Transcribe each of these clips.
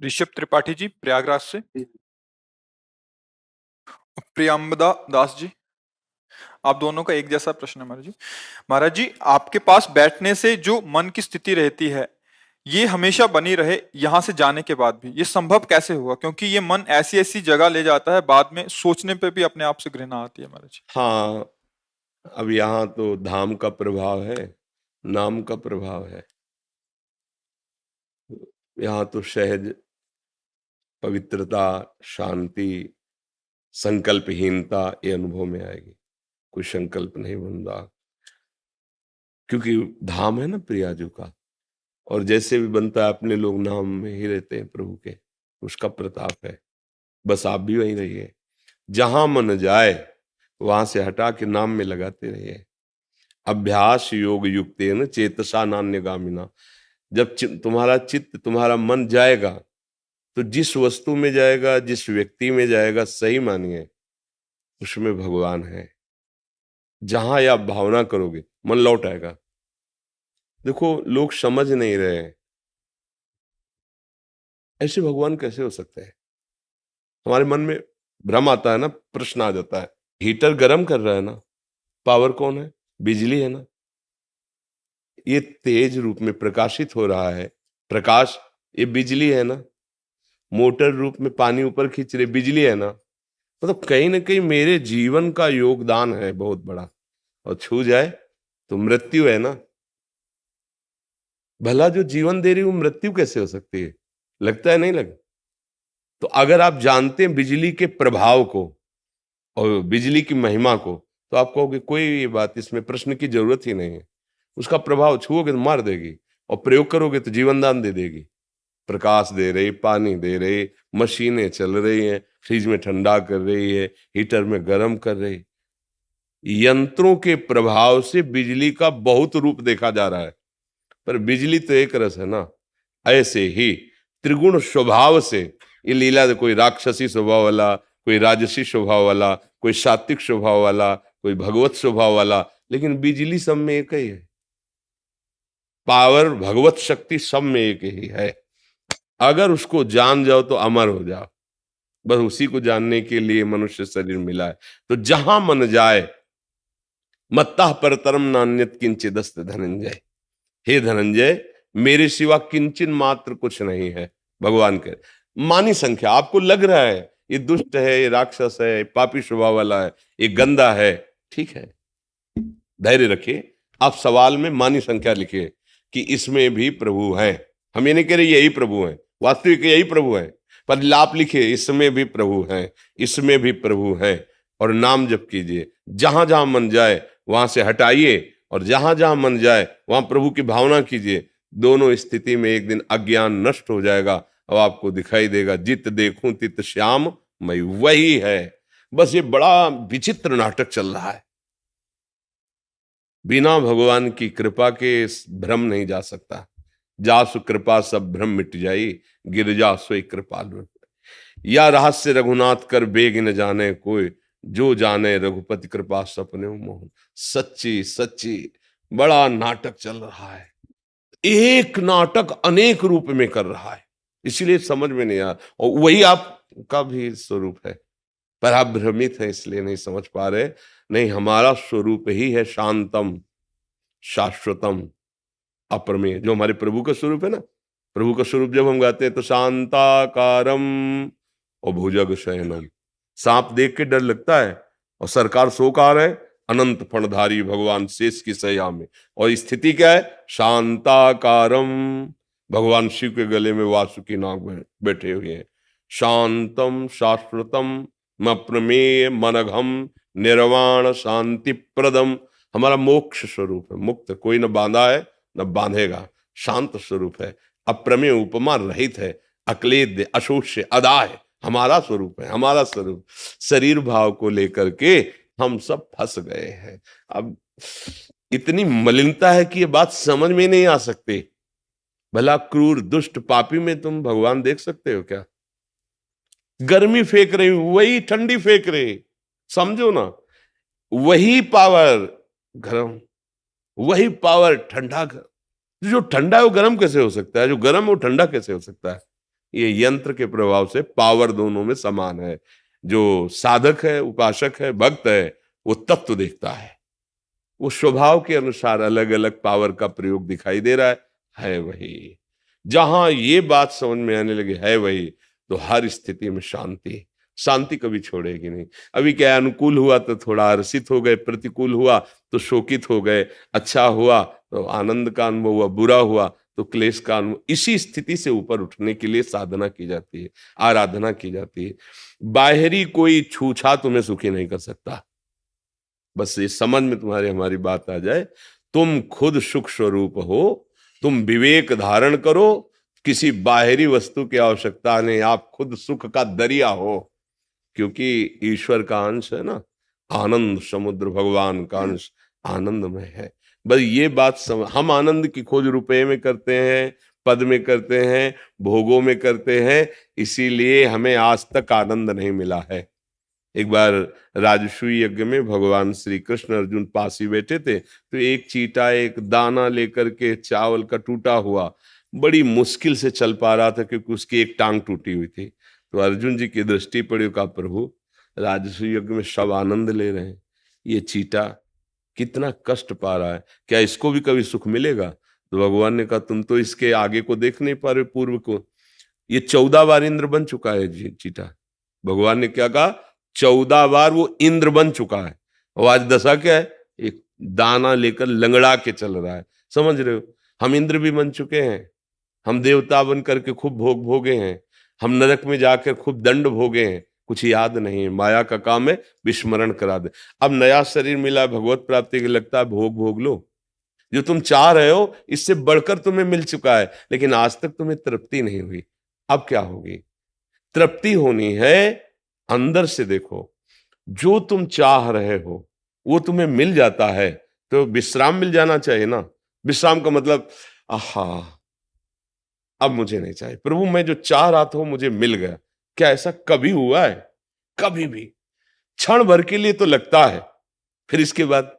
ऋषभ त्रिपाठी जी प्रयागराज से। प्रियंबदा दास जी, आप दोनों का एक जैसा प्रश्न है महाराज जी। महाराज जी, आपके पास बैठने से जो मन की स्थिति रहती है, ये हमेशा बनी रहे यहाँ से जाने के बाद भी, ये संभव कैसे हुआ? क्योंकि ये मन ऐसी ऐसी जगह ले जाता है, बाद में सोचने पे भी अपने आप से घृणा आती है महाराज जी। हाँ, अब यहाँ तो धाम का प्रभाव है, नाम का प्रभाव है। यहाँ तो सहज पवित्रता, शांति, संकल्पहीनता ये अनुभव में आएगी। कोई संकल्प नहीं बन रहा, क्योंकि धाम है ना प्रियाजू का। और जैसे भी बनता है, अपने लोग नाम में ही रहते हैं प्रभु के, उसका प्रताप है। बस आप भी वहीं रहिए, जहां मन जाए वहां से हटा के नाम में लगाते रहिए। अभ्यास योग युक्तेन चेतसा नान्यगामिना। जब तुम्हारा चित्त, तुम्हारा मन जाएगा, तो जिस वस्तु में जाएगा, जिस व्यक्ति में जाएगा, सही मानिए उसमें भगवान है। जहां आप भावना करोगे मन लौट आएगा। देखो, लोग समझ नहीं रहे हैं, ऐसे भगवान कैसे हो सकते हैं? हमारे मन में भ्रम आता है ना, प्रश्न आ जाता है। हीटर गर्म कर रहा है ना, पावर कौन है? बिजली है ना। ये तेज रूप में प्रकाशित हो रहा है, प्रकाश ये बिजली है ना। मोटर रूप में पानी ऊपर खींच रहे, बिजली है ना। मतलब कहीं ना कहीं मेरे जीवन का योगदान है बहुत बड़ा, और छू जाए तो मृत्यु है ना। भला जो जीवन दे रही वो मृत्यु कैसे हो सकती है? लगता है नहीं लगा? तो अगर आप जानते हैं बिजली के प्रभाव को और बिजली की महिमा को, तो आप कहोगे कोई ये बात, इसमें प्रश्न की जरूरत ही नहीं है। उसका प्रभाव छुओगे तो मार देगी, और प्रयोग करोगे तो जीवन दान दे देगी। प्रकाश दे रही, पानी दे रही, मशीनें चल रही हैं, फ्रिज में ठंडा कर रही है, हीटर में गर्म कर रही। यंत्रों के प्रभाव से बिजली का बहुत रूप देखा जा रहा है, पर बिजली तो एक रस है ना। ऐसे ही त्रिगुण स्वभाव से ये लीला, कोई राक्षसी स्वभाव वाला, कोई राजसी स्वभाव वाला, कोई सात्विक स्वभाव वाला, कोई भगवत स्वभाव वाला, लेकिन बिजली सब में एक ही है। पावर, भगवत शक्ति सब में एक ही है। अगर उसको जान जाओ तो अमर हो जाओ। बस उसी को जानने के लिए मनुष्य शरीर मिला है। तो जहां मन जाए, मत्तः परतरम नान्यत किंचिदस्त धनंजय। हे धनंजय, मेरे सिवा किंचन मात्र कुछ नहीं है। भगवान के मानी संख्या आपको लग रहा है ये दुष्ट है, ये राक्षस है, ये पापी स्वभाव वाला है, ये गंदा है, ठीक है, धैर्य रखिए। आप सवाल में मानी संख्या लिखिए कि इसमें भी प्रभु है। हम ये नहीं कह रहे यही प्रभु है, वास्तविक यही प्रभु है, पर आप लिखिए इसमें भी प्रभु है, इसमें भी प्रभु है। और नाम जप कीजिए, जहां जहां मन जाए वहां से हटाइए, और जहां जहां मन जाए वहां प्रभु की भावना कीजिए। दोनों स्थिति में एक दिन अज्ञान नष्ट हो जाएगा, और आपको दिखाई देगा जित देखूं तित श्याम मैं वही है। बस ये बड़ा विचित्र नाटक चल रहा है। बिना भगवान की कृपा के भ्रम नहीं जा सकता। जासु कृपा सब भ्रम मिट जाई, गिरजा सोई कृपालु। या रहस्य रघुनाथ कर बेग न जाने कोई, जो जाने रघुपति कृपा सपने मोहन। सच्ची सच्ची बड़ा नाटक चल रहा है। एक नाटक अनेक रूप में कर रहा है, इसलिए समझ में नहीं आ रहा। और वही आपका भी स्वरूप है, पर आप भ्रमित हैं इसलिए नहीं समझ पा रहे। नहीं, हमारा स्वरूप ही है शांतम, शाश्वतम, अप्रमेय, जो हमारे प्रभु का स्वरूप है ना। प्रभु का स्वरूप जब हम गाते हैं तो शांताकारम और भुजग शयनम। सांप देख के डर लगता है, और सरकार सोकार है, अनंत फणधारी भगवान शेष की सया में। और स्थिति क्या है? शांताकारम, भगवान शिव के गले में वासुकी नाग बैठे हुए हैं। शांतम शाश्वतम अप्रमेय मनघम निर्वाण शांति प्रदम। हमारा मोक्ष स्वरूप है, मुक्त, कोई न बांधा है न बांधेगा, शांत स्वरूप है, अप्रमेय, उपमा रहित है, अक्लेद्य, अशोष्य, अदा है। हमारा स्वरूप है, हमारा स्वरूप। शरीर भाव को लेकर के हम सब फंस गए हैं। अब इतनी मलिनता है कि ये बात समझ में नहीं आ सकती। भला क्रूर दुष्ट पापी में तुम भगवान देख सकते हो क्या? गर्मी फेंक रही वही ठंडी फेंक रही, समझो ना। वही पावर गर्म, वही पावर ठंडा। जो ठंडा है वो गर्म कैसे हो सकता है? जो गर्म है वो ठंडा कैसे हो सकता है? ये यंत्र के प्रभाव से पावर दोनों में समान है। जो साधक है, उपासक है, भक्त है, वो तत्व देखता है, वो स्वभाव के अनुसार अलग अलग पावर का प्रयोग दिखाई दे रहा है वही। जहां ये बात समझ में आने लगी है वही, तो हर स्थिति में शांति, शांति कभी छोड़ेगी नहीं। अभी क्या, अनुकूल हुआ तो थोड़ा हर्षित हो गए, प्रतिकूल हुआ तो शोकित हो गए, अच्छा हुआ तो आनंद का अनुभव हुआ, बुरा हुआ तो क्लेश का अनुभव। इसी स्थिति से ऊपर उठने के लिए साधना की जाती है, आराधना की जाती है। बाहरी कोई छूछा तुम्हें सुखी नहीं कर सकता। बस ये समझ में तुम्हारी हमारी बात आ जाए, तुम खुद सुख स्वरूप हो, तुम विवेक धारण करो, किसी बाहरी वस्तु की आवश्यकता नहीं, आप खुद सुख का दरिया हो, क्योंकि ईश्वर का अंश है ना, आनंद समुद्र, भगवान का अंश आनंद में है। बस ये बात हम आनंद की खोज रुपए में करते हैं, पद में करते हैं, भोगों में करते हैं, इसीलिए हमें आज तक आनंद नहीं मिला है। एक बार राजसूय यज्ञ में भगवान श्री कृष्ण अर्जुन पास ही बैठे थे, तो एक चींटा एक दाना लेकर के चावल का टूटा हुआ बड़ी मुश्किल से चल पा रहा था, क्योंकि उसकी एक टांग टूटी हुई थी। तो अर्जुन जी की दृष्टि पड़ी, कहा प्रभु राजसूय यज्ञ में सब आनंद ले रहे हैं, ये चींटा कितना कष्ट पा रहा है, क्या इसको भी कभी सुख मिलेगा? तो भगवान ने कहा तुम तो इसके आगे को देख नहीं पा रहे, पूर्व को। ये 14 बार इंद्र बन चुका है चींटा। भगवान ने क्या कहा? 14 बार वो इंद्र बन चुका है, और आज दशा क्या है? एक दाना लेकर लंगड़ा के चल रहा है। समझ रहे हो? हम इंद्र भी बन चुके हैं, हम देवता बन करके खूब भोग भोगे हैं, हम नरक में जाकर खूब दंड भोगे हैं, कुछ याद नहीं है। माया का काम है विस्मरण करा दे। अब नया शरीर मिला भगवत प्राप्ति के, लगता है भोग भोग लो, जो तुम चाह रहे हो इससे बढ़कर तुम्हें मिल चुका है, लेकिन आज तक तुम्हें तृप्ति नहीं हुई। अब क्या होगी? तृप्ति होनी है अंदर से। देखो, जो तुम चाह रहे हो वो तुम्हें मिल जाता है, तो विश्राम मिल जाना चाहिए ना। विश्राम का मतलब आहा अब मुझे नहीं चाहिए, प्रभु मैं जो चाह रहा था वो मुझे मिल गया। क्या ऐसा कभी हुआ है? कभी भी। क्षण भर के लिए तो लगता है, फिर इसके बाद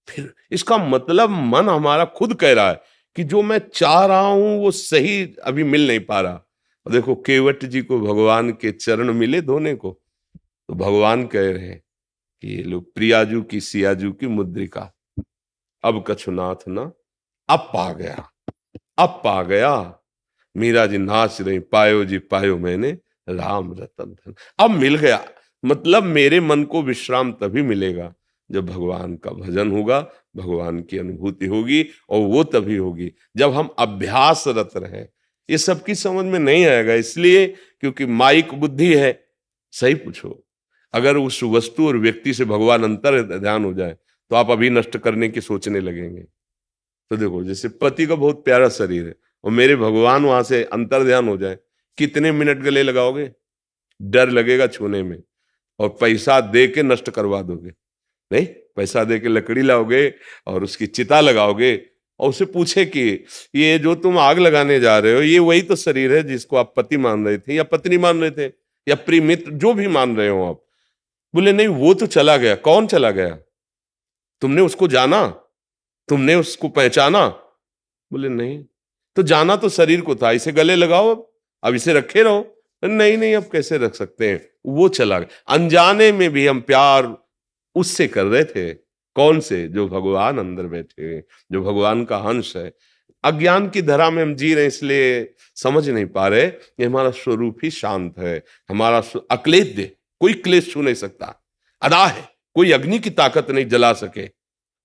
फिर इसका मतलब मन हमारा खुद कह रहा है कि जो मैं चाह रहा हूं वो सही अभी मिल नहीं पा रहा। और देखो केवट जी को भगवान के चरण मिले धोने को, तो भगवान कह रहे हैं कि ये लो प्रियाजू की सियाजू की मुद्रिका, अब कछुनाथ ना, अब पा गया, अब पा गया। मीरा जी नाच रही, पायो जी पायो मैंने राम रतन धन, अब मिल गया। मतलब मेरे मन को विश्राम तभी मिलेगा जब भगवान का भजन होगा, भगवान की अनुभूति होगी, और वो तभी होगी जब हम अभ्यासरत रहे। ये सबकी समझ में नहीं आएगा, इसलिए क्योंकि माइक बुद्धि है। सही पूछो, अगर उस वस्तु और व्यक्ति से भगवान अंतर ध्यान हो जाए तो आप अभी नष्ट करने की सोचने लगेंगे। तो देखो, जैसे पति का बहुत प्यारा शरीर है और मेरे भगवान वहां से अंतर ध्यान हो जाए, कितने मिनट गले लगाओगे? डर लगेगा छूने में, और पैसा दे के नष्ट करवा दोगे। नहीं, पैसा दे के लकड़ी लाओगे और उसकी चिता लगाओगे, और उसे पूछे कि ये जो तुम आग लगाने जा रहे हो ये वही तो शरीर है जिसको आप पति मान रहे थे या पत्नी मान रहे थे या प्रिय मित्र, जो भी मान रहे हो आप? बोले नहीं, वो तो चला गया। कौन चला गया? तुमने उसको जाना? तुमने उसको पहचाना? बोले नहीं। तो जाना तो शरीर को था, इसे गले लगाओ, अब इसे रखे रहो। नहीं नहीं, अब कैसे रख सकते हैं? वो चला गया। अनजाने में भी हम प्यार उससे कर रहे थे। कौन से? जो भगवान अंदर बैठे हैं, जो भगवान का अंश है। अज्ञान की धरा में हम जी रहे, इसलिए समझ नहीं पा रहे। ये हमारा स्वरूप ही शांत है, हमारा अक्लेद्य, कोई क्लेश छू नहीं सकता। अदा है, कोई अग्नि की ताकत नहीं जला सके।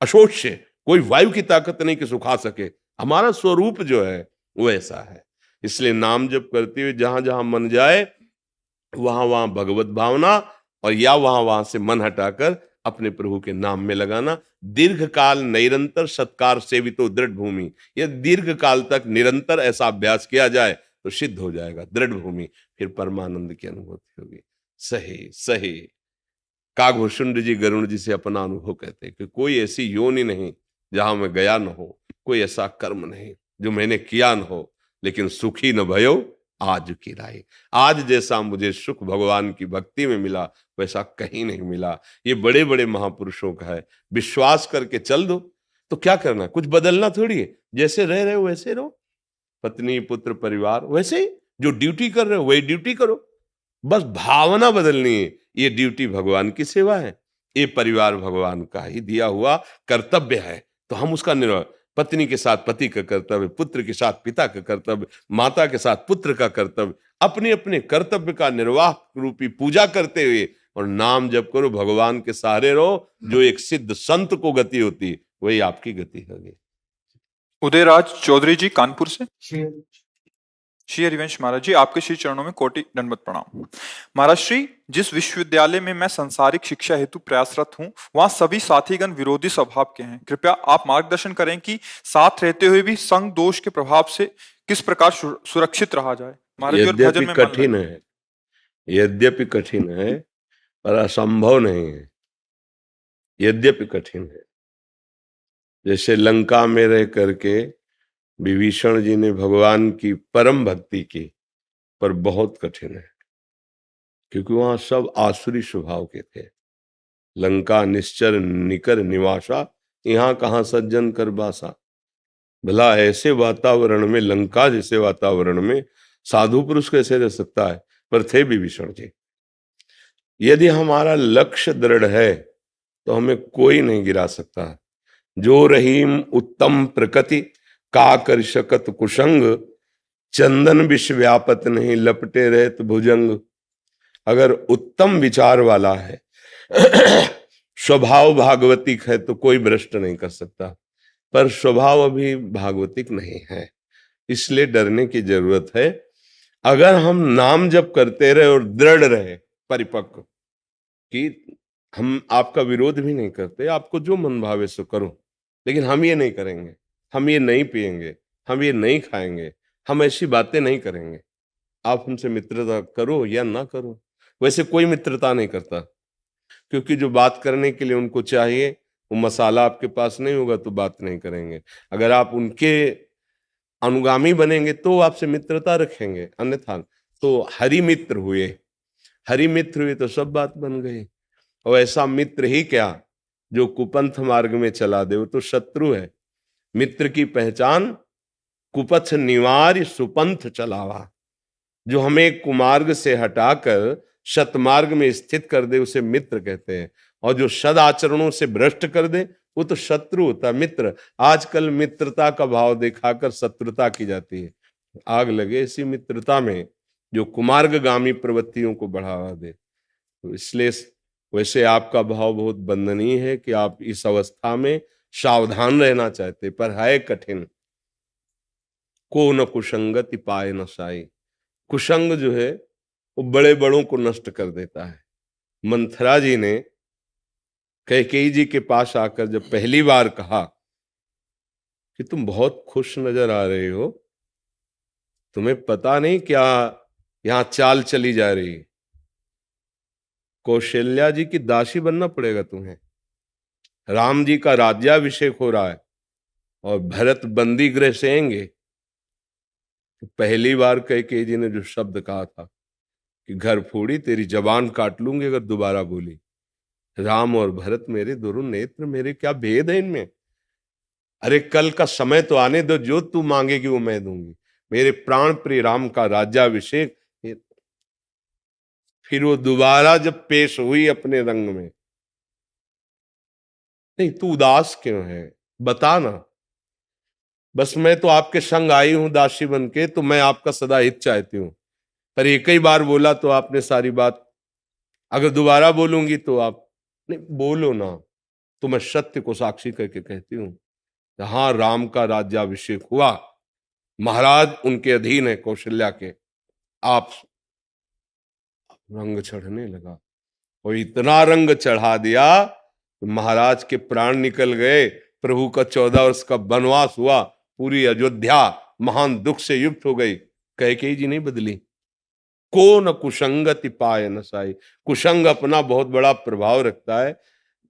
अशोष्य, कोई वायु की ताकत नहीं कि सुखा सके। हमारा स्वरूप जो है वो ऐसा है। इसलिए नाम जप करते हुए जहां जहां मन जाए वहां वहां भगवत भावना, और या वहां वहां से मन हटाकर अपने प्रभु के नाम में लगाना। दीर्घ काल निरंतर सत्कार सेवितो दृढ़ भूमि, यह दीर्घ काल तक निरंतर ऐसा अभ्यास किया जाए तो सिद्ध हो जाएगा दृढ़ भूमि, फिर परमानंद की अनुभूति होगी। सही सही। काकभूषुंड जी गरुण जी से अपना अनुभव कहते हैं कि कोई ऐसी योनि नहीं जहां मैं गया न हो, कोई ऐसा कर्म नहीं जो मैंने किया न हो, लेकिन सुखी न भयो आज की राई। आज जैसा मुझे सुख भगवान की भक्ति में मिला वैसा कहीं नहीं मिला। ये बड़े बड़े महापुरुषों का है। विश्वास करके चल दो। तो क्या करना, कुछ बदलना थोड़ी है। जैसे रह रहे हो वैसे रहो, पत्नी पुत्र परिवार वैसे ही, जो ड्यूटी कर रहे हो वही ड्यूटी करो, बस भावना बदलनी है। ये ड्यूटी भगवान की सेवा है, ये परिवार भगवान का ही दिया हुआ कर्तव्य है, तो हम उसका निर्वाह, पत्नी के साथ पति का कर्तव्य, पुत्र के साथ पिता का कर्तव्य, माता के साथ पुत्र का कर्तव्य, अपने अपने कर्तव्य का निर्वाह रूपी पूजा करते हुए और नाम जप करो, भगवान के सहारे रहो। जो एक सिद्ध संत को गति होती है वही आपकी गति होगी। उदयराज चौधरी जी कानपुर से। श्री हरिवंश महाराज जी, आपके श्री चरणों में कोटि दंडवत प्रणाम। महाराज श्री, जिस विश्वविद्यालय में मैं संसारिक शिक्षा हेतु प्रयासरत हूँ, वहाँ सभी साथीगण विरोधी स्वभाव के हैं। कृपया आप मार्गदर्शन करें कि साथ रहते हुए भी संग दोष के प्रभाव से किस प्रकार सुरक्षित रहा जाए। महाराज जी, और भजन यद्यपि में कठिन है, यद्यपि कठिन है पर असंभव नहीं है। यद्यपि कठिन है, जैसे लंका में रह करके विभीषण जी ने भगवान की परम भक्ति की, पर बहुत कठिन है क्योंकि वहां सब आसुरी स्वभाव के थे। लंका निश्चर निकर निवासा, यहाँ कहाँ सज्जन कर बासा। भला ऐसे वातावरण में, लंका जैसे वातावरण में साधु पुरुष कैसे रह सकता है? पर थे विभीषण जी। यदि हमारा लक्ष्य दृढ़ है तो हमें कोई नहीं गिरा सकता। जो रहीम उत्तम प्रकृति का कर शकत कुसंग, चंदन विष व्यापत नहीं लपटे रहत भुजंग। अगर उत्तम विचार वाला है स्वभाव भागवतिक है तो कोई भ्रष्ट नहीं कर सकता, पर स्वभाव अभी भागवतिक नहीं है, इसलिए डरने की जरूरत है। अगर हम नाम जप करते रहे और दृढ़ रहे, परिपक्व, कि हम आपका विरोध भी नहीं करते, आपको जो मन भावे सो करो, लेकिन हम ये नहीं करेंगे, हम ये नहीं पिएंगे, हम ये नहीं खाएंगे, हम ऐसी बातें नहीं करेंगे। आप हमसे मित्रता करो या ना करो, वैसे कोई मित्रता नहीं करता, क्योंकि जो बात करने के लिए उनको चाहिए वो मसाला आपके पास नहीं होगा तो बात नहीं करेंगे। अगर आप उनके अनुगामी बनेंगे तो आपसे मित्रता रखेंगे, अन्यथा तो हरि मित्र हुए। हरि मित्र हुए तो सब बात बन गई। और ऐसा मित्र ही क्या जो कुपंथ मार्ग में चला दे, वो तो शत्रु है। मित्र की पहचान कुपथ निवार्य सुपंथ चलावा। जो हमें कुमार्ग से हटाकर सतमार्ग में स्थित कर दे उसे मित्र कहते हैं, और जो सद आचरणों से भ्रष्ट कर दे वो तो शत्रु होता है। मित्र, आजकल मित्रता का भाव दिखाकर शत्रुता की जाती है। आग लगे ऐसी मित्रता में जो कुमार्गगामी प्रवृत्तियों को बढ़ावा दे। तो इसलिए वैसे आपका भाव बहुत वंदनीय है कि आप इस अवस्था में सावधान रहना चाहते, पर है कठिन। को न कुसंगति पाए न साई। कुसंग जो है वो बड़े बड़ों को नष्ट कर देता है। मंथरा जी ने कैकेयी जी के पास आकर जब पहली बार कहा कि तुम बहुत खुश नजर आ रहे हो, तुम्हें पता नहीं क्या यहां चाल चली जा रही है, कौशल्या जी की दासी बनना पड़ेगा तुम्हें। राम जी का राज्याभिषेक हो रहा है और भरत बंदी गृह से आएंगे। तो पहली बार कैकेयी जी ने जो शब्द कहा था कि घर फोड़ी तेरी जबान काट लूंगी अगर दोबारा बोली। राम और भरत मेरे दोनों नेत्र, मेरे क्या भेद है इनमें? अरे कल का समय तो आने दो, जो तू मांगेगी वो मैं दूंगी। मेरे प्राण प्रिय राम का राज्याभिषेक। फिर वो दोबारा जब पेश हुई अपने रंग में, नहीं तू उदास क्यों है बता ना, बस मैं तो आपके संग आई हूं दासी बन के, तो मैं आपका सदा हित चाहती हूं। पर एक ही बार बोला तो आपने सारी बात, अगर दोबारा बोलूंगी तो आप नहीं बोलो ना, तो मैं सत्य को साक्षी करके कहती हूँ, हाँ राम का राज्याभिषेक हुआ, महाराज उनके अधीन है कौशल्या के। आप रंग चढ़ने लगा और इतना रंग चढ़ा दिया महाराज के प्राण निकल गए। प्रभु का 14 वर्ष का वनवास हुआ, पूरी अयोध्या महान दुख से युक्त हो गई। कैकेयी जी नहीं बदली। को न कुसंगति पाए न साई। कुसंग अपना बहुत बड़ा प्रभाव रखता है,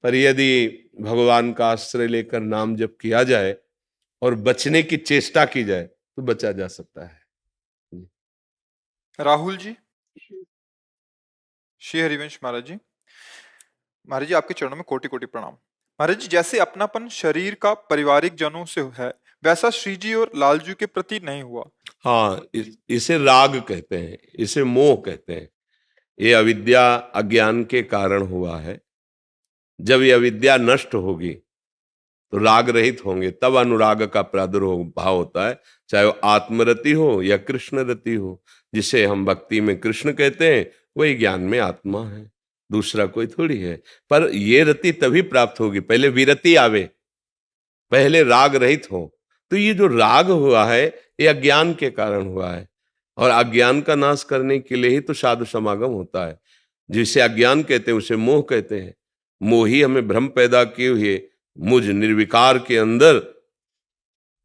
पर यदि भगवान का आश्रय लेकर नाम जप किया जाए और बचने की चेष्टा की जाए तो बचा जा सकता है। राहुल जी। श्री हरिवंश महाराज जी। महाराज जी, आपके चरणों में कोटि कोटि प्रणाम। महाराज जी, जैसे अपनापन शरीर का पारिवारिक जनों से है, वैसा श्री जी और लालजू के प्रति नहीं हुआ। हाँ, इसे राग कहते हैं, इसे मोह कहते हैं। ये अविद्या अज्ञान के कारण हुआ है। जब ये अविद्या नष्ट होगी तो राग रहित होंगे, तब अनुराग का प्रादुर्भाव होता है, चाहे वो आत्मरति हो या कृष्ण रति हो। जिसे हम भक्ति में कृष्ण कहते हैं वही ज्ञान में आत्मा है, दूसरा कोई थोड़ी है। पर ये रति तभी प्राप्त होगी, पहले विरति आवे, पहले राग रहित हो। तो ये जो राग हुआ है ये अज्ञान के कारण हुआ है, और अज्ञान का नाश करने के लिए ही तो साधु समागम होता है। जिसे अज्ञान कहते हैं उसे मोह कहते हैं। मोह ही हमें भ्रम पैदा किए हुए मुझ निर्विकार के अंदर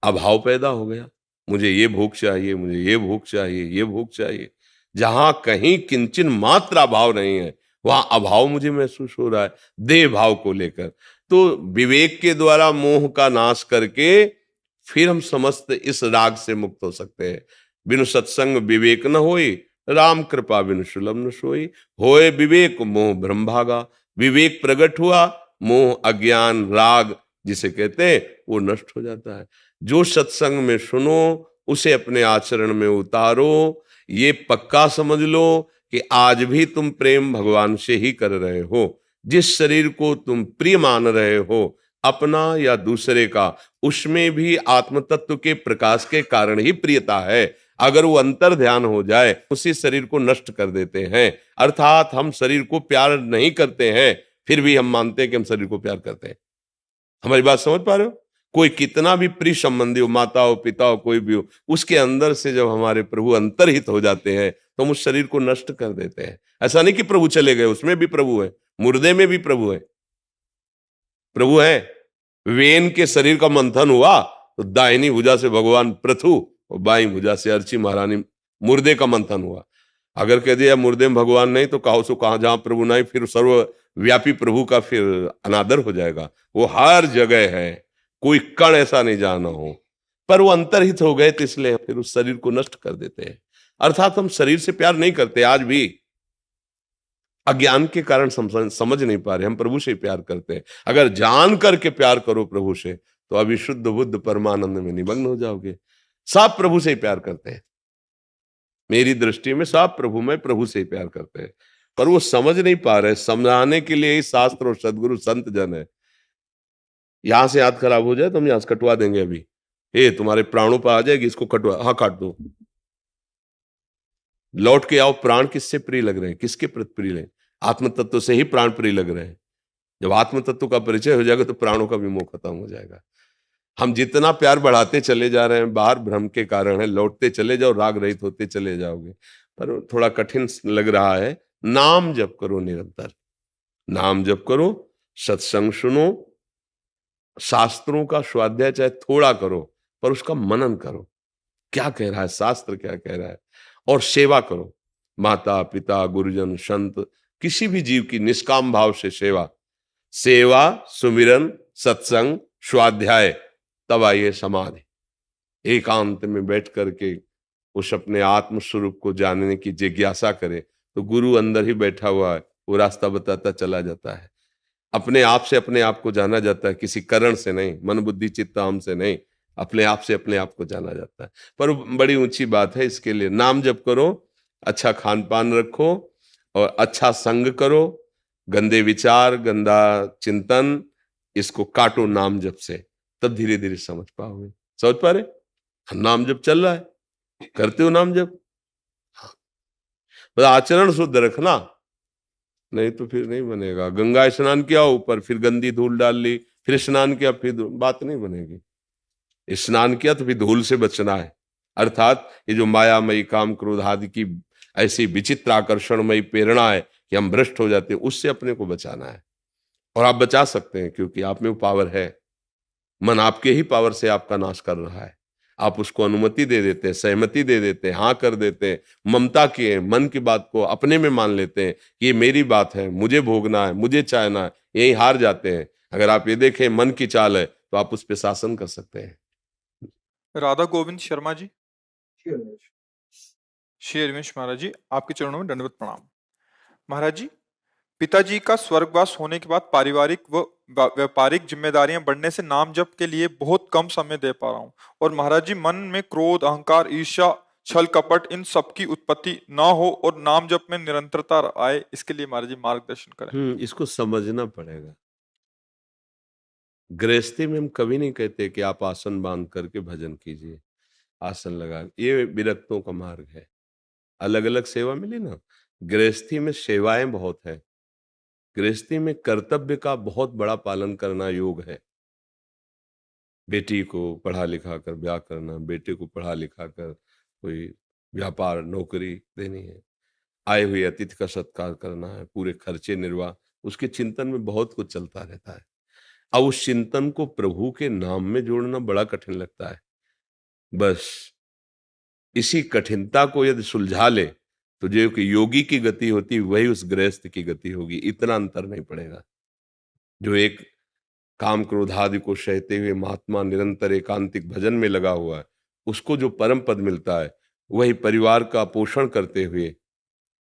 अभाव पैदा हो गया। मुझे ये भूख चाहिए, मुझे ये भूख चाहिए, ये भूख चाहिए। जहां कहीं किंचन मात्र अभाव नहीं है वहां अभाव मुझे महसूस हो रहा है, देह भाव को लेकर। तो विवेक के द्वारा मोह का नाश करके फिर हम समस्त इस राग से मुक्त हो सकते हैं। बिनु सत्संग विवेक न होई, राम कृपा बिनु सुलभ न सोई। होए विवेक मोह भ्रम भागा, विवेक प्रकट हुआ, मोह अज्ञान राग जिसे कहते हैं वो नष्ट हो जाता है। जो सत्संग में सुनो उसे अपने आचरण में उतारो। ये पक्का समझ लो कि आज भी तुम प्रेम भगवान से ही कर रहे हो। जिस शरीर को तुम प्रिय मान रहे हो, अपना या दूसरे का, उसमें भी आत्म तत्व के प्रकाश के कारण ही प्रियता है। अगर वो अंतर ध्यान हो जाए उसी शरीर को नष्ट कर देते हैं। अर्थात हम शरीर को प्यार नहीं करते हैं, फिर भी हम मानते हैं कि हम शरीर को प्यार करते हैं। हमारी बात समझ पा रहे हो? कोई कितना भी प्रिय संबंधी हो, माता हो, पिता हो, कोई भी हो, उसके अंदर से जब हमारे प्रभु अंतर्हित हो जाते हैं तो हम उस शरीर को नष्ट कर देते हैं। ऐसा नहीं कि प्रभु चले गए, उसमें भी प्रभु है, मुर्दे में भी प्रभु है, प्रभु है। वेन के शरीर का मंथन हुआ तो दाहिनी भुजा से भगवान पृथु और बाई भुजा से अर्ची महारानी, मुर्दे का मंथन हुआ। अगर कह दिया मुर्दे में भगवान नहीं तो कहो सो कहा, जहां प्रभु नहीं फिर सर्वव्यापी प्रभु का फिर अनादर हो जाएगा। वो हर जगह है, कोई कण ऐसा नहीं जाना हो। पर वो अंतर्हित हो गए तो इसलिए फिर उस शरीर को नष्ट कर देते हैं। अर्थात हम शरीर से प्यार नहीं करते, आज भी अज्ञान के कारण समझ नहीं पा रहे, हम प्रभु से प्यार करते हैं। अगर जान करके प्यार करो प्रभु से तो अभी शुद्ध बुद्ध परमानंद में निमग्न हो जाओगे। सब प्रभु से ही प्यार करते हैं, मेरी दृष्टि में सब प्रभु में प्रभु से ही प्यार करते हैं, पर वो समझ नहीं पा रहे। समझाने के लिए ही शास्त्र और सदगुरु संत जन है। यहां से हाथ खराब हो जाए तो हम यहां से कटवा देंगे। अभी तुम्हारे प्राणों पर आ जाएगी, इसको कटवा, हाँ काट दो, लौट के आओ। प्राण किससे प्रिय लग रहे हैं, किसके प्रति प्रिय लगे? आत्म तत्व से ही प्राण प्रिय लग रहे हैं। जब आत्म तत्व का परिचय हो जाएगा तो प्राणों का भी मोह खत्म हो जाएगा। हम जितना प्यार बढ़ाते चले जा रहे हैं बाहर भ्रम के कारण है। लौटते चले जाओ, राग रहित होते चले जाओगे। पर थोड़ा कठिन लग रहा है। नाम जप करो निरंतर, नाम जप करो, सत्संग सुनो, शास्त्रों का स्वाध्याय चाहे थोड़ा करो पर उसका मनन करो, क्या कह रहा है शास्त्र, क्या कह रहा है, और सेवा करो। माता पिता गुरुजन संत किसी भी जीव की निष्काम भाव से सेवा, सेवा सुमिरन सत्संग स्वाध्याय, तब आइए समाधि। एकांत में बैठ करके उस अपने आत्म स्वरूप को जानने की जिज्ञासा करे तो गुरु अंदर ही बैठा हुआ है, वो रास्ता बताता चला जाता है। अपने आप से अपने आप को जाना जाता है, किसी करण से नहीं, मन बुद्धि चित्त हम से नहीं, अपने आप से अपने आप को जाना जाता है। पर बड़ी ऊंची बात है, इसके लिए नाम जप करो, अच्छा खान पान रखो और अच्छा संग करो। गंदे विचार गंदा चिंतन इसको काटो नाम जप से, तब धीरे धीरे समझ पाओगे। समझ पा रहे? नाम जप चल रहा है, करते हो नाम जप, आचरण शुद्ध रखना, नहीं तो फिर नहीं बनेगा। गंगा स्नान किया ऊपर फिर गंदी धूल डाल ली, फिर स्नान किया फिर बात नहीं बनेगी। स्नान किया तो फिर धूल से बचना है। अर्थात ये जो मायामयी काम क्रोध आदि की ऐसी विचित्र आकर्षणमयी प्रेरणा है कि हम भ्रष्ट हो जाते हैं, उससे अपने को बचाना है। और आप बचा सकते हैं क्योंकि आप में वो पावर है। मन आपके ही पावर से आपका नाश कर रहा है। आप उसको अनुमति दे देते हैं, सहमति दे देते हैं, हाँ कर देते हैं, ममता किए मन की बात को अपने में मान लेते हैं, ये मेरी बात है, मुझे भोगना है, मुझे चाहना है, यही हार जाते हैं। अगर आप ये देखें मन की चाल है तो आप उस पर शासन कर सकते हैं। राधा गोविंद शर्मा जी, श्री रमेश महाराज जी, आपके चरणों में दंडवत प्रणाम। महाराज जी, पिताजी का स्वर्गवास होने के बाद पारिवारिक व व्यापारिक जिम्मेदारियां बढ़ने से नाम जप के लिए बहुत कम समय दे पा रहा हूं, और महाराज जी मन में क्रोध अहंकार ईर्ष्या छल कपट इन सब की उत्पत्ति ना हो और नाम जप में निरंतरता आए, इसके लिए महाराज जी मार्गदर्शन करें। इसको समझना पड़ेगा। गृहस्थी में हम कभी नहीं कहते कि आप आसन बांध करके भजन कीजिए, आसन लगा, ये विरक्तों का मार्ग है। अलग अलग सेवा मिली ना, गृहस्थी में सेवाएं बहुत है, गृहस्थी में कर्तव्य का बहुत बड़ा पालन करना योग है। बेटी को पढ़ा लिखा कर ब्याह करना, बेटे को पढ़ा लिखा कर कोई व्यापार नौकरी देनी है, आए हुए अतिथि का सत्कार करना है, पूरे खर्चे निर्वाह, उसके चिंतन में बहुत कुछ चलता रहता है। अब उस चिंतन को प्रभु के नाम में जोड़ना बड़ा कठिन लगता है। बस इसी कठिनता को यदि सुलझा ले तो जो कि योगी की गति होती वही उस गृहस्थ की गति होगी, इतना अंतर नहीं पड़ेगा। जो एक काम क्रोध आदि को सहते हुए महात्मा निरंतर एकांतिक भजन में लगा हुआ है, उसको जो परम पद मिलता है, वही परिवार का पोषण करते हुए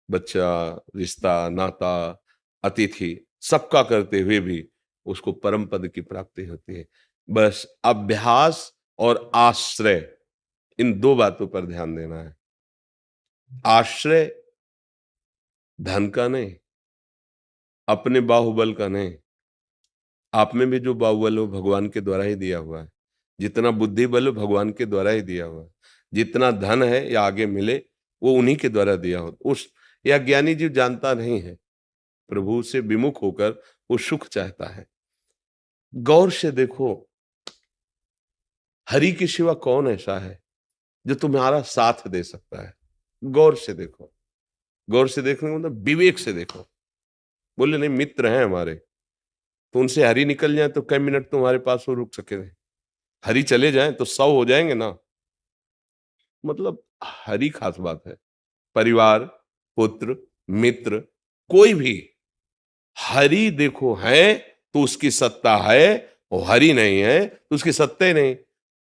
बच्चा, रिश्ता, नाता, अतिथि सबका करते हुए भी उसको परम पद की प्राप्ति होती है। बस अभ्यास और आश्रय, इन दो बातों पर ध्यान देना है। आश्रय धन का नहीं, अपने बाहुबल का नहीं, आप में भी जो बाहुबल हो भगवान के द्वारा ही दिया हुआ है। जितना बुद्धि बल हो भगवान के द्वारा ही दिया हुआ है। जितना धन है या आगे मिले वो उन्हीं के द्वारा दिया हो। उस या ज्ञानी जीव जानता नहीं है, प्रभु से विमुख होकर वो सुख चाहता है। गौर से देखो, हरि के सिवा कौन ऐसा है जो तुम्हारा साथ दे सकता है? गौर से देखो। गौर से देखने का मतलब विवेक से देखो। बोले नहीं मित्र हैं हमारे, तो उनसे हरि निकल जाए तो कई मिनट तुम्हारे पास वो रुक सके। हरि चले जाएं तो 100 हो जाएंगे ना। मतलब हरि खास बात है। परिवार, पुत्र, मित्र, कोई भी हरि देखो है तो उसकी सत्ता है, और हरि नहीं है तो उसकी सत्ता ही नहीं।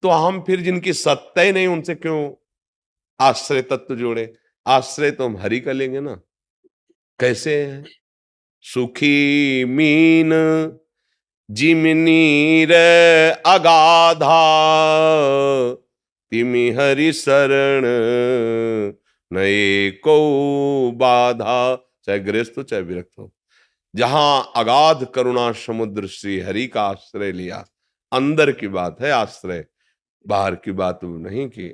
तो हम फिर जिनकी सत्ता ही नहीं उनसे क्यों आश्रय तत्व जोड़े? आश्रय तो हम हरि का लेंगे ना। कैसे है? सुखी मीन जिमनीर अगाधा, तिमि हरि शरण नए को बाधा। चाहे गृहस्थ हो चाहे विरक्त हो, जहां अगाध करुणा समुद्र श्री हरि का आश्रय लिया, अंदर की बात है आश्रय, बाहर की बात नहीं की।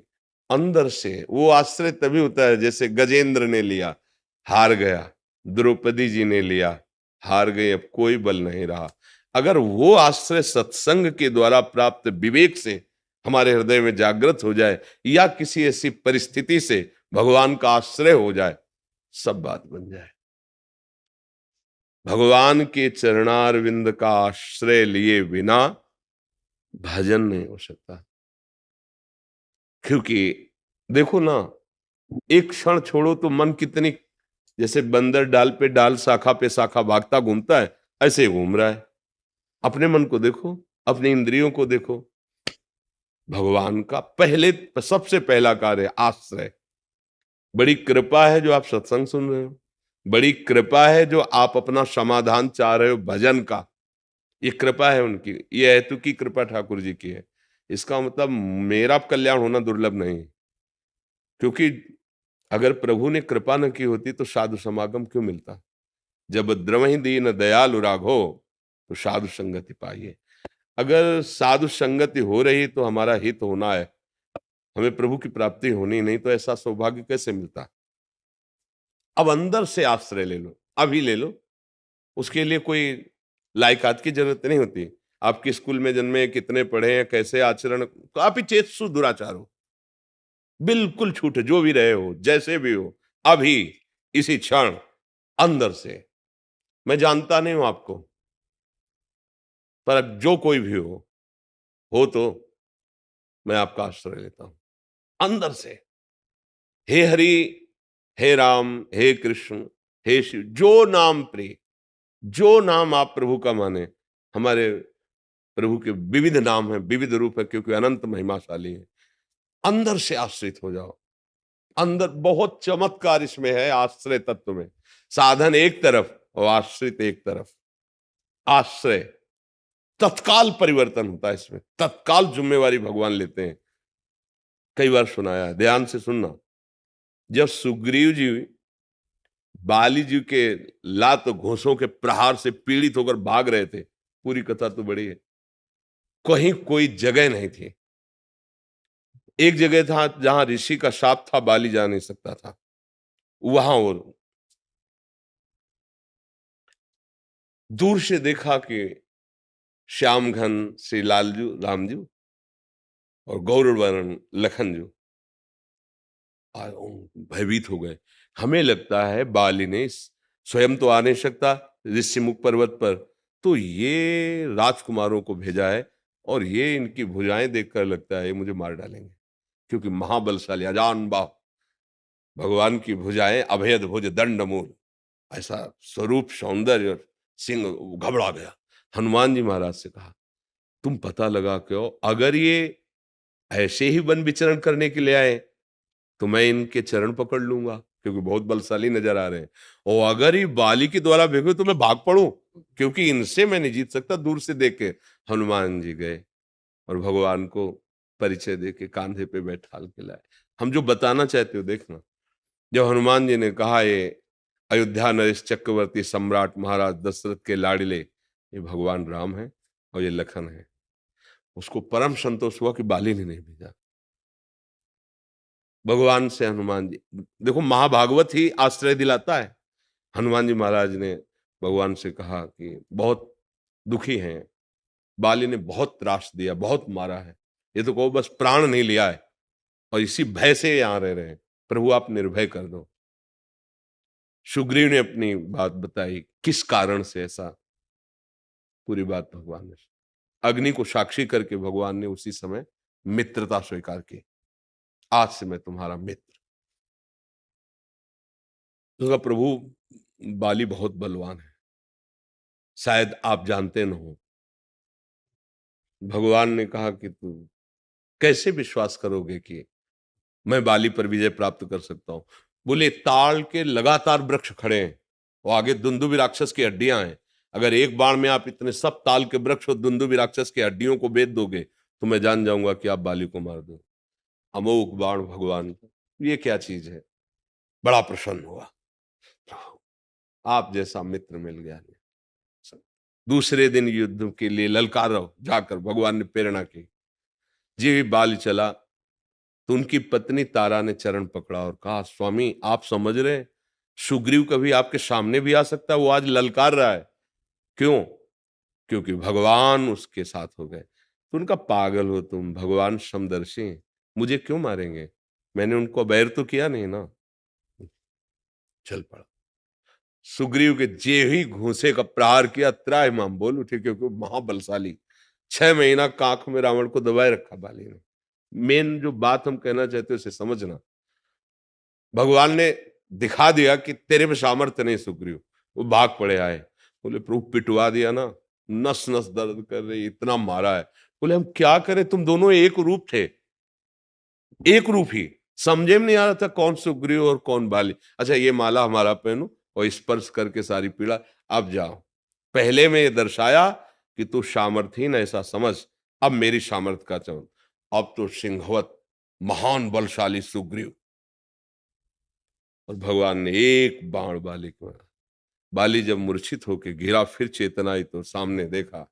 अंदर से वो आश्रय तभी होता है जैसे गजेंद्र ने लिया, हार गया, द्रौपदी जी ने लिया, हार गए, अब कोई बल नहीं रहा। अगर वो आश्रय सत्संग के द्वारा प्राप्त विवेक से हमारे हृदय में जागृत हो जाए, या किसी ऐसी परिस्थिति से भगवान का आश्रय हो जाए, सब बात बन जाए। भगवान के चरणारविंद का आश्रय लिए बिना भजन नहीं हो सकता। क्योंकि देखो ना, एक क्षण छोड़ो तो मन कितनी, जैसे बंदर डाल पे डाल, शाखा पे शाखा भागता घूमता है, ऐसे घूम रहा है। अपने मन को देखो, अपनी इंद्रियों को देखो। भगवान का पहले सबसे पहला कार्य आश्रय। बड़ी कृपा है जो आप सत्संग सुन रहे हो, बड़ी कृपा है जो आप अपना समाधान चाह रहे हो भजन का। ये कृपा है उनकी, ये हेतु की कृपा ठाकुर जी की है। इसका मतलब मेरा कल्याण होना दुर्लभ नहीं। क्योंकि अगर प्रभु ने कृपा न की होती तो साधु समागम क्यों मिलता? जब द्रवहि दीन दयालु राघो, तो साधु संगति पाइए। अगर साधु संगति हो रही तो हमारा हित होना है, हमें प्रभु की प्राप्ति होनी, नहीं तो ऐसा सौभाग्य कैसे मिलता? अब अंदर से आश्रय ले लो, अभी ले लो। उसके लिए कोई लायकात की जरूरत नहीं होती। आपके स्कूल में जन्मे, कितने पढ़े हैं, कैसे आचरण, तो आप ही चेतसु दुराचार हो, बिल्कुल छूटे, जो भी रहे हो, जैसे भी हो, अभी इसी क्षण अंदर से। मैं जानता नहीं हूं आपको, पर जो कोई भी हो तो मैं आपका आश्रय लेता हूं अंदर से। हे हरि, हे राम, हे कृष्ण, हे शिव, जो नाम प्रिय, जो नाम आप प्रभु का माने। हमारे प्रभु के विविध नाम है, विविध रूप है, क्योंकि अनंत महिमाशाली है। अंदर से आश्रित हो जाओ। अंदर बहुत चमत्कार इसमें है, आश्रय तत्व में। साधन एक तरफ और आश्रित एक तरफ। आश्रय तत्काल परिवर्तन होता है, इसमें तत्काल जिम्मेवारी भगवान लेते हैं। कई बार सुनाया है, ध्यान से सुनना। जब सुग्रीव जी बाली जी के लात घोंसों के प्रहार से पीड़ित होकर भाग रहे थे, पूरी कथा तो बड़ी है, कहीं कोई जगह नहीं थी। एक जगह था जहां ऋषि का शाप था, बाली जा नहीं सकता था, वहां वो दूर से देखा कि श्याम घन श्री लालजू रामजू और गौरवर्ण लखनजू भयभीत हो गए। हमें लगता है बाली ने स्वयं तो आ नहीं सकता ऋषिमुख पर्वत पर, तो ये राजकुमारों को भेजा है और ये इनकी भुजाएं देखकर लगता है ये मुझे मार डालेंगे, क्योंकि महाबलशाली अजान बाह भगवान की भुजाएं, अभेद भुज दंड मूल, ऐसा स्वरूप सौंदर्य और सिंह। घबरा गया। हनुमान जी महाराज से कहा तुम पता लगा क्यों, अगर ये ऐसे ही वन विचरण करने के लिए आए तो मैं इनके चरण पकड़ लूंगा, क्योंकि बहुत बलशाली नजर आ रहे हैं, और अगर ये बाली के द्वारा भेगे तो मैं भाग पड़ूं, क्योंकि इनसे मैं नहीं जीत सकता। दूर से देख के हनुमान जी गए और भगवान को परिचय दे के कांधे पे बैठाल के लाए। हम जो बताना चाहते हो देखना, जब हनुमान जी ने कहा ये अयोध्या नरेश चक्रवर्ती सम्राट महाराज दशरथ के लाडले ये भगवान राम है और ये लखन है, उसको परम संतोष हुआ कि बाली ने नहीं भेजा। भगवान से हनुमान जी, देखो महाभागवत ही आश्रय दिलाता है। हनुमान जी महाराज ने भगवान से कहा कि बहुत दुखी हैं, बाली ने बहुत त्रास दिया, बहुत मारा है, ये तो कहो बस प्राण नहीं लिया है और इसी भय से यहां रह रहे हैं, प्रभु आप निर्भय कर दो। सुग्रीव ने अपनी बात बताई, किस कारण से ऐसा, पूरी बात भगवान ने, अग्नि को साक्षी करके भगवान ने उसी समय मित्रता स्वीकार की, आज से मैं तुम्हारा मित्र। तो प्रभु बाली बहुत बलवान है, शायद आप जानते न हो। भगवान ने कहा कि तू कैसे विश्वास करोगे कि मैं बाली पर विजय प्राप्त कर सकता हूं। बोले ताल के लगातार वृक्ष खड़े हैं, वो आगे दुंदुभि राक्षस की हड्डियां हैं, अगर एक बाण में आप इतने सब ताल के वृक्ष और दुंदुभि राक्षस की हड्डियों को बेच दोगे तो मैं जान जाऊंगा कि आप बाली को मार दो। अमोघ बाण भगवान, ये क्या चीज है। बड़ा प्रसन्न हुआ, आप जैसा मित्र मिल गया। दूसरे दिन युद्ध के लिए ललकारो जाकर भगवान ने प्रेरणा की। जी बाली चला तो उनकी पत्नी तारा ने चरण पकड़ा और कहा स्वामी आप समझ रहे हैं सुग्रीव कभी आपके सामने भी आ सकता है, वो आज ललकार रहा है। क्यों? क्योंकि भगवान उसके साथ हो गए। तो उनका पागल हो तुम, भगवान समदर्शी हैं, मुझे क्यों मारेंगे, मैंने उनको बैर तो किया नहीं ना। चल पड़ा। सुग्रीव के जे ही घूंसे का प्रहार किया, त्राहिमाम बोल उठे, क्योंकि महाबलशाली 6 महीना कांख में रावण को दबाए रखा बाली ने। मेन जो बात हम कहना चाहते हैं उसे समझना, भगवान ने दिखा दिया कि तेरे में सामर्थ्य नहीं सुग्रीव। वो भाग पड़े आए, बोले प्रभु पिटवा दिया ना, नस नस दर्द कर रही, इतना मारा है। बोले हम क्या करें, तुम दोनों एक रूप थे, एक रूप ही, समझे में नहीं आ रहा था कौन सुग्रीव और कौन बाली। अच्छा ये माला हमारा पहनो और स्पर्श करके सारी पीड़ा, अब जाओ। पहले में ये दर्शाया कि तू सामर्थहीन ऐसा समझ, अब मेरी सामर्थ्य का चवन, अब तो सिंहवत महान बलशाली सुग्रीव। और भगवान ने एक बाण बाली को मारा। बाली जब मूर्छित होकर गिरा, फिर चेतना आई तो सामने देखा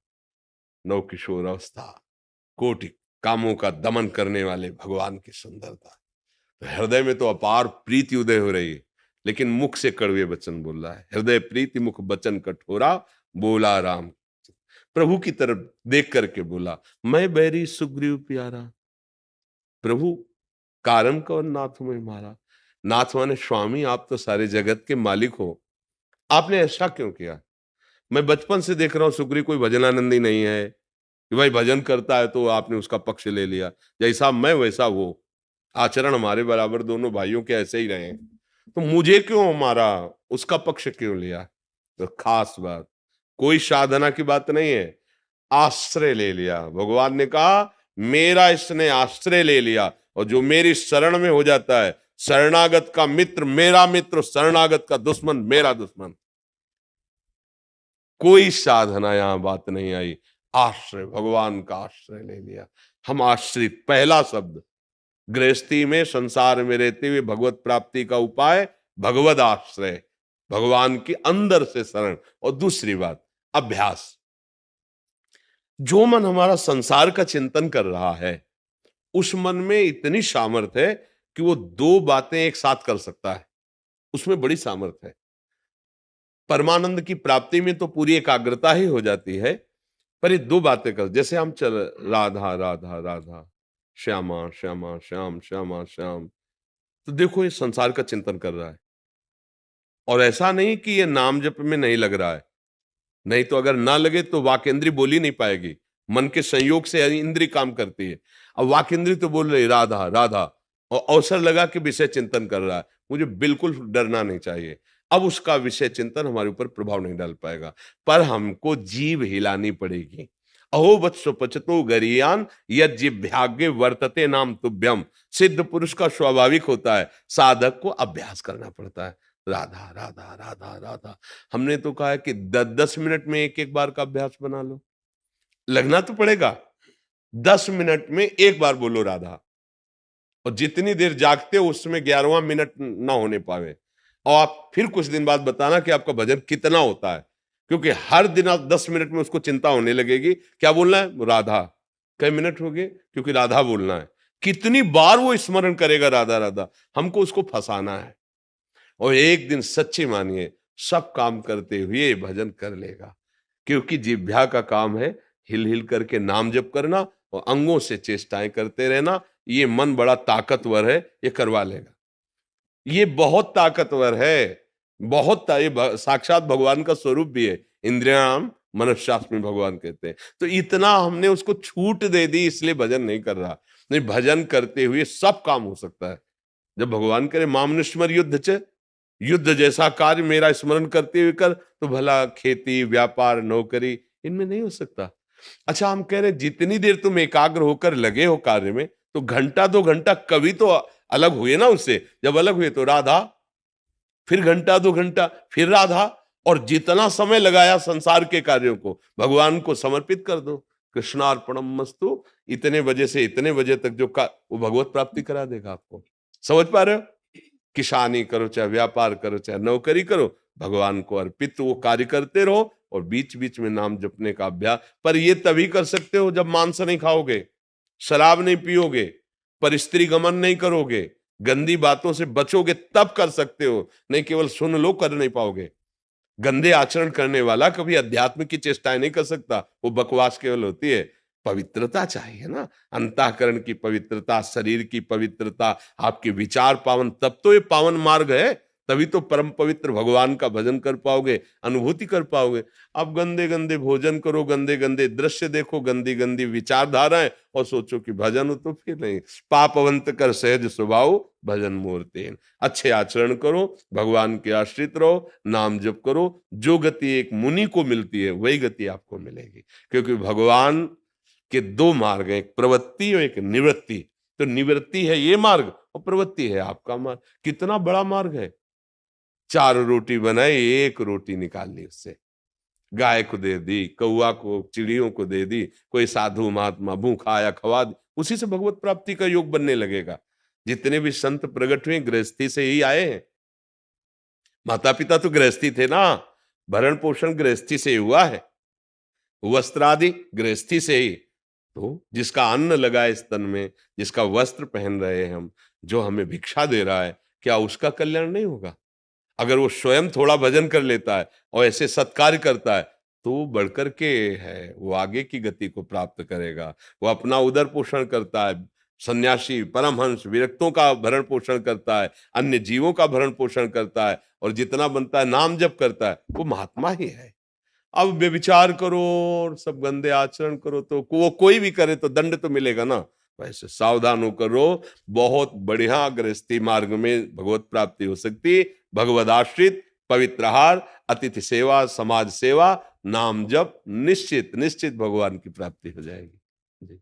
नव किशोर अवस्था, कोटि कामों का दमन करने वाले भगवान की सुंदरता। तो हृदय में तो अपार प्रीति उदय हो रही है, लेकिन मुख से कड़वे वचन बोल रहा है। हृदय प्रीति मुख वचन कठोरा, बोला राम। प्रभु की तरफ देख करके बोला मैं बैरी सुग्रीव प्यारा। प्रभु कारण कौन नाथ में मारा। नाथ माने स्वामी, आप तो सारे जगत के मालिक हो, आपने ऐसा क्यों किया। मैं बचपन से देख रहा हूं सुग्रीव कोई भजनानंदी नहीं है कि भाई भजन करता है तो आपने उसका पक्ष ले लिया, जैसा मैं वैसा वो, आचरण हमारे बराबर दोनों भाइयों के ऐसे ही रहे, तो मुझे क्यों मारा, उसका पक्ष क्यों लिया। तो खास बात, कोई साधना की बात नहीं है, आश्रय ले लिया। भगवान ने कहा मेरा इसने आश्रय ले लिया, और जो मेरी शरण में हो जाता है, शरणागत का मित्र मेरा मित्र, शरणागत का दुश्मन मेरा दुश्मन। कोई साधना यहां बात नहीं आई, आश्रय, भगवान का आश्रय ले लिया। हम आश्रित, पहला शब्द गृहस्थी में संसार में रहते हुए भगवत प्राप्ति का उपाय भगवद आश्रय, भगवान की अंदर से शरण। और दूसरी बात अभ्यास। जो मन हमारा संसार का चिंतन कर रहा है उस मन में इतनी सामर्थ्य है कि वो दो बातें एक साथ कर सकता है, उसमें बड़ी सामर्थ्य है। परमानंद की प्राप्ति में तो पूरी एकाग्रता ही हो जाती है, पर ये दो बातें कर, जैसे हम चल राधा राधा राधा, श्यामा श्यामा श्याम श्यामा श्याम, तो देखो ये संसार का चिंतन कर रहा है। और ऐसा नहीं कि ये नाम जप में नहीं लग रहा है, नहीं तो अगर ना लगे तो वाक इंद्री बोल ही नहीं पाएगी। मन के संयोग से इंद्री काम करती है। अब वाक इंद्री तो बोल रही राधा राधा, और अवसर लगा कि विषय चिंतन कर रहा है, मुझे बिल्कुल डरना नहीं चाहिए। अब उसका विषय चिंतन हमारे ऊपर प्रभाव नहीं डाल पाएगा, पर हमको जीभ हिलानी पड़ेगी। अहो वत्सो पचतो गरियान यद जिभ्याग्य वर्तते नाम तुभ्यम। सिद्ध पुरुष का स्वाभाविक होता है, साधक को अभ्यास करना पड़ता है। राधा राधा राधा राधा, हमने तो कहा है कि 10-10 मिनट में एक एक बार का अभ्यास बना लो। लगना तो पड़ेगा, 10 मिनट में एक बार बोलो राधा। और जितनी देर जागते हो उसमें 11वां मिनट ना होने पावे, और आप फिर कुछ दिन बाद बताना कि आपका भजन कितना होता है, क्योंकि हर दिन आप 10 मिनट में उसको चिंता होने लगेगी क्या बोलना है, राधा। कई मिनट हो गए, क्योंकि राधा बोलना है। कितनी बार वो स्मरण करेगा राधा राधा, हमको उसको फंसाना है। और एक दिन सच्ची मानिए सब काम करते हुए भजन कर लेगा, क्योंकि जिह्वा का काम है हिल हिल करके नाम जप करना और अंगों से चेष्टाएं करते रहना। ये मन बड़ा ताकतवर है, ये करवा लेगा। ये बहुत ताकतवर है, ये साक्षात भगवान का स्वरूप भी है। इंद्रियाम मनश्शास्त्र में भगवान कहते हैं। तो इतना हमने उसको छूट दे दी, इसलिए भजन नहीं कर रहा। नहीं, भजन करते हुए सब काम हो सकता है। जब भगवान करे मामनुष्मर युद्ध च, युद्ध जैसा कार्य मेरा स्मरण करते हुए कर, तो भला खेती व्यापार नौकरी इनमें नहीं हो सकता। अच्छा, हम कह रहे जितनी देर तुम एकाग्र होकर लगे हो कार्य में, तो घंटा 2 घंटा कभी तो अलग हुए ना उससे। जब अलग हुए तो राधा, फिर घंटा 2 घंटा फिर राधा, और जितना समय लगाया संसार के कार्यों को भगवान को समर्पित कर दो। कृष्णार्पणम मस्तु, इतने बजे से इतने बजे तक जो वो भगवत प्राप्ति करा देगा आपको। समझ पा रहे हो? किसानी करो चाहे व्यापार करो चाहे नौकरी करो, भगवान को अर्पित वो कार्य करते रहो, और बीच बीच में नाम जपने का अभ्यास। पर ये तभी कर सकते हो जब मांस नहीं खाओगे, शराब नहीं पियोगे, पर स्त्री गमन नहीं करोगे, गंदी बातों से बचोगे, तब कर सकते हो। नहीं केवल सुन लो, कर नहीं पाओगे। गंदे आचरण करने वाला कभी अध्यात्म की चेष्टाएं नहीं कर सकता, वो बकवास केवल होती है। पवित्रता चाहिए ना, अंतःकरण की पवित्रता, शरीर की पवित्रता, आपके विचार पावन, तब तो ये पावन मार्ग है। तभी तो परम पवित्र भगवान का भजन कर पाओगे, अनुभूति कर पाओगे। अब गंदे गंदे भोजन करो, गंदे गंदे दृश्य देखो, गंदी गंदी विचारधाराएं, और सोचो कि भजन हो, तो फिर नहीं। पापवंत कर सहज स्वभाव भजन मूर्तेन। अच्छे आचरण करो, भगवान के आश्रित रहो, नाम जप करो। जो गति एक मुनि को मिलती है वही गति आपको मिलेगी, क्योंकि भगवान के 2 मार्ग हैं, एक प्रवृत्ति और एक निवृत्ति। तो निवृत्ति है ये मार्ग, और प्रवृत्ति है आपका मार्ग। कितना बड़ा मार्ग है। 4 रोटी बनाई, 1 रोटी निकाल ली उससे, गाय को दे दी, कौआ को, चिड़ियों को दे दी, कोई साधु महात्मा भूखा आया खवा दी, उसी से भगवत प्राप्ति का योग बनने लगेगा। जितने भी संत प्रकट हुए गृहस्थी से ही आए हैं। माता पिता तो गृहस्थी थे ना, भरण पोषण गृहस्थी से हुआ है, वस्त्र आदि गृहस्थी से ही। तो जिसका अन्न लगा इस तन में, जिसका वस्त्र पहन रहे हैं हम, जो हमें भिक्षा दे रहा है, क्या उसका कल्याण नहीं होगा? अगर वो स्वयं थोड़ा भजन कर लेता है और ऐसे सत्कार्य करता है, तो बढ़कर के है, वो आगे की गति को प्राप्त करेगा। वो अपना उदर पोषण करता है, सन्यासी परमहंस विरक्तों का भरण पोषण करता है, अन्य जीवों का भरण पोषण करता है, और जितना बनता है नाम जप करता है, वो महात्मा ही है। अब व्यभिचार करो और सब गंदे आचरण करो, तो वो कोई भी करे तो दंड तो मिलेगा ना। वैसे सावधान होकर रहो, बहुत बढ़िया गृहस्थी मार्ग में भगवत प्राप्ति हो सकती। भगवद आश्रित, पवित्र आहार, अतिथि सेवा, समाज सेवा, नाम जप, निश्चित निश्चित भगवान की प्राप्ति हो जाएगी। जी।